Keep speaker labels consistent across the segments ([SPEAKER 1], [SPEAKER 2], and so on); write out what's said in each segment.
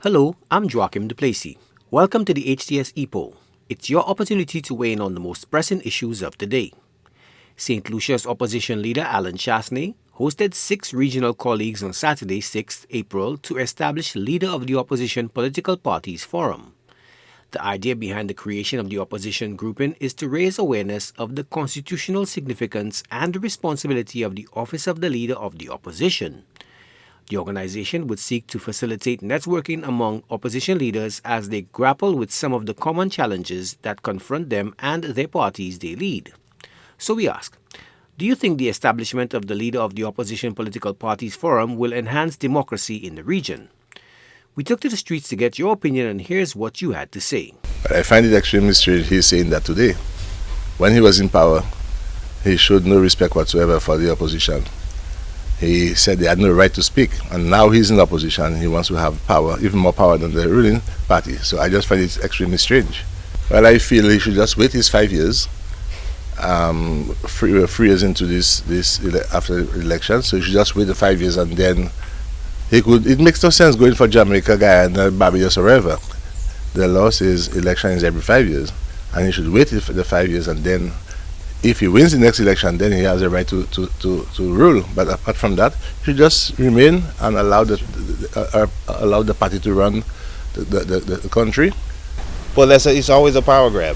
[SPEAKER 1] Hello, I'm Joachim Duplessis. Welcome to the HTS Epoll. It's your opportunity to weigh in on the most pressing issues of the day. St. Lucia's opposition leader Alan Chasney hosted 6 regional colleagues on Saturday, 6th April, to establish Leader of the Opposition Political Parties Forum. The idea behind the creation of the opposition grouping is to raise awareness of the constitutional significance and the responsibility of the office of the Leader of the Opposition. The organization would seek to facilitate networking among opposition leaders as they grapple with some of the common challenges that confront them and their parties they lead. So we ask, do you think the establishment of the Leader of the Opposition Political Parties Forum will enhance democracy in the region? We took to the streets to get your opinion, and here's what you had to say.
[SPEAKER 2] I find it extremely strange he's saying that today. When he was in power, he showed no respect whatsoever for the opposition. He said they had no right to speak, and now he's in opposition. He wants to have power, even more power than the ruling party. So I just find it extremely strange. Well, I feel he should just wait his 5 years. 3 years into this after the election, so he should just wait the 5 years, and then he could. It makes no sense going for Jamaica, Guyana, Barbados, or wherever. The law says election is every 5 years, and he should wait the 5 years, and then if he wins the next election, then he has a right to rule. But apart from that, he should just remain and allow the party to run the country.
[SPEAKER 3] Well, it's always a power grab.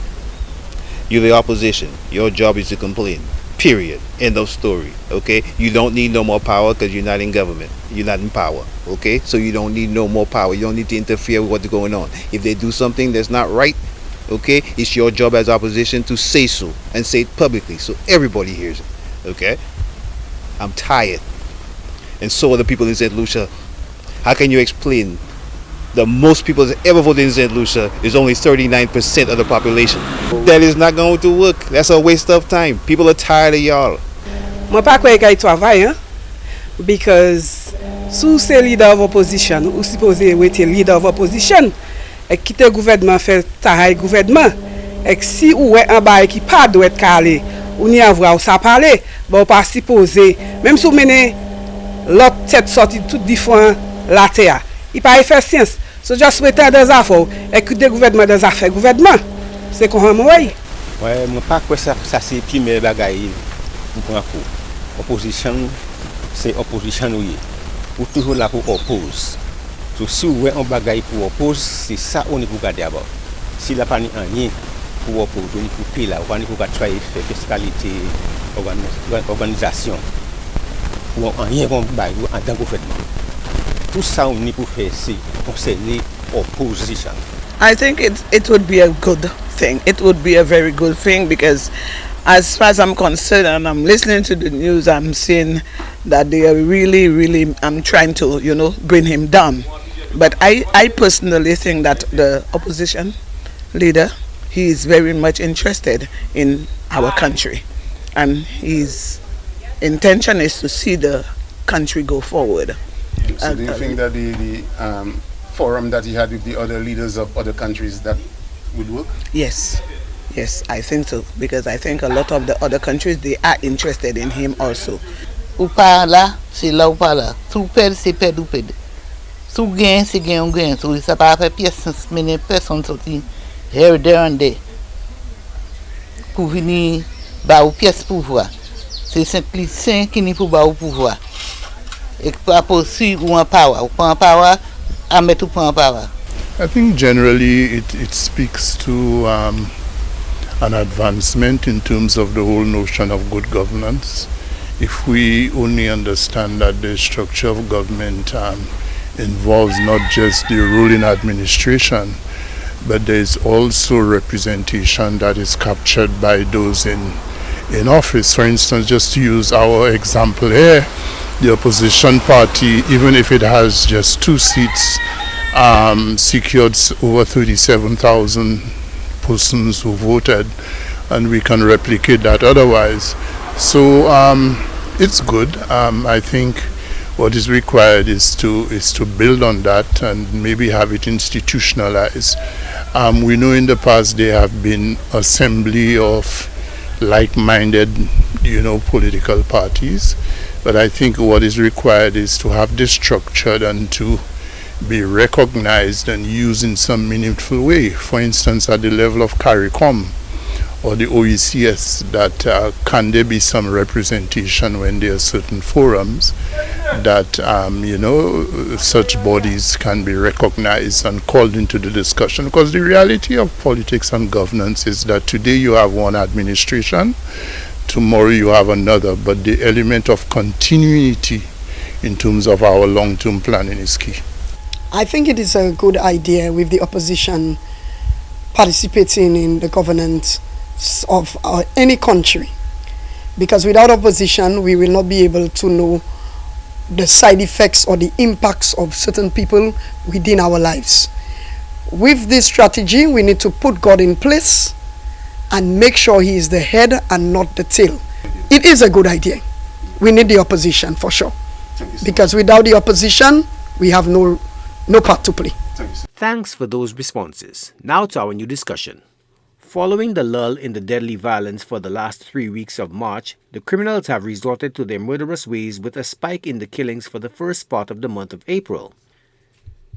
[SPEAKER 3] You're the opposition. Your job is to complain. Period. End of story. Okay? You don't need no more power because you're not in government. You're not in power. Okay? So you don't need no more power. You don't need to interfere with what's going on. If they do something that's not right, okay, it's your job as opposition to say so and say it publicly so everybody hears it. Okay? I'm tired. And so are the people in St. Lucia. How can you explain the most people that ever voted in St. Lucia is only 39% of the population? That is not going to work. That's a waste of time. People are tired of y'all.
[SPEAKER 4] Moi pas croire qu'il travaille, hein? Because sous c'est leader of opposition, ou supposé être leader of opposition, et quitter gouvernement faire travail gouvernement, et si ou est en bas qui pas doit être calé, ou n'y avoir ça parler, bon pas supposé, même si vous menez l'autre tête sortie tout différent la terre, il pas faire science. So just wait des affaires, et quitter gouvernement des affaires gouvernement. C'est comment moi?
[SPEAKER 5] Ouais, moi pas quoi ça c'est premier bagaille pour opposition, c'est opposition oui. Ou toujours là pour oppose. So, si vous avez un bagage pour opposer, c'est ça on est pour garder d'abord. Si la pas rien pour opposer, on est pour payer là, on est pour travailler, faire fiscalité, organisation, ou rien comme bagage en tant que gouvernement. Tout ça on est pour faire, c'est concerner opposition.
[SPEAKER 6] I think it would be a good thing. It would be a very good thing because as far as I'm concerned and I'm listening to the news, I'm seeing that they are really trying to, bring him down. But I personally think that the opposition leader, he is very much interested in our country. And his intention is to see the country go forward.
[SPEAKER 7] So do you think that the forum that he had with the other leaders of other countries, that would work?
[SPEAKER 6] Yes, I think so. Because I think a lot of the other countries, they are interested in him also.
[SPEAKER 8] Ou pas là, c'est là ou pas là. Sous perd, c'est perd ou perd. Sous gain, c'est gain ou gain. So, ça pas fait pièce, mais personne sorti here, there and there. Pour venir, bah ou pièce pouvoir. C'est simplement qui n'est pour bah ou pouvoir. Et pas possible ou en power. Ou pas en power, à mettre ou pas en power.
[SPEAKER 7] I think generally it speaks to an advancement in terms of the whole notion of good governance. If we only understand that the structure of government involves not just the ruling administration, but there is also representation that is captured by those in office. For instance, just to use our example here, the opposition party, even if it has just 2 seats, secured over 37,000 persons who voted, and we can replicate that otherwise. So it's good. I think what is required is to build on that and maybe have it institutionalized. We know in the past there have been assembly of like-minded, political parties, but I think what is required is to have this structured and to be recognized and used in some meaningful way. For instance, at the level of CARICOM or the OECS, that can there be some representation when there are certain forums that such bodies can be recognized and called into the discussion? Because the reality of politics and governance is that today you have one administration, tomorrow you have another, but the element of continuity in terms of our long-term planning is key.
[SPEAKER 9] I think it is a good idea with the opposition participating in the governance of any country, because without opposition we will not be able to know the side effects or the impacts of certain people within our lives. With this strategy, we need to put God in place and make sure he is the head and not the tail. It is a good idea. We need the opposition for sure, because without the opposition we have no part to play.
[SPEAKER 1] Thanks for those responses. Now to our new discussion. Following the lull in the deadly violence for the last 3 weeks of March, the criminals have resorted to their murderous ways with a spike in the killings for the first part of the month of April.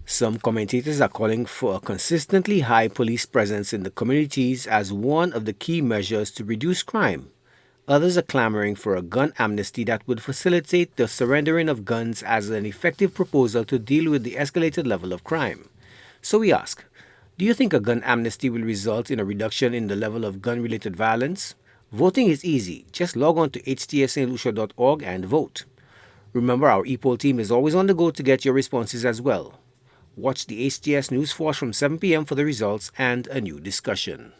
[SPEAKER 1] Some commentators are calling for a consistently high police presence in the communities as one of the key measures to reduce crime. Others are clamoring for a gun amnesty that would facilitate the surrendering of guns as an effective proposal to deal with the escalated level of crime. So we ask, do you think a gun amnesty will result in a reduction in the level of gun-related violence? Voting is easy. Just log on to htsstlucia.org and vote. Remember, our Epoll team is always on the go to get your responses as well. Watch the HTS News Force from 7 p.m. for the results and a new discussion.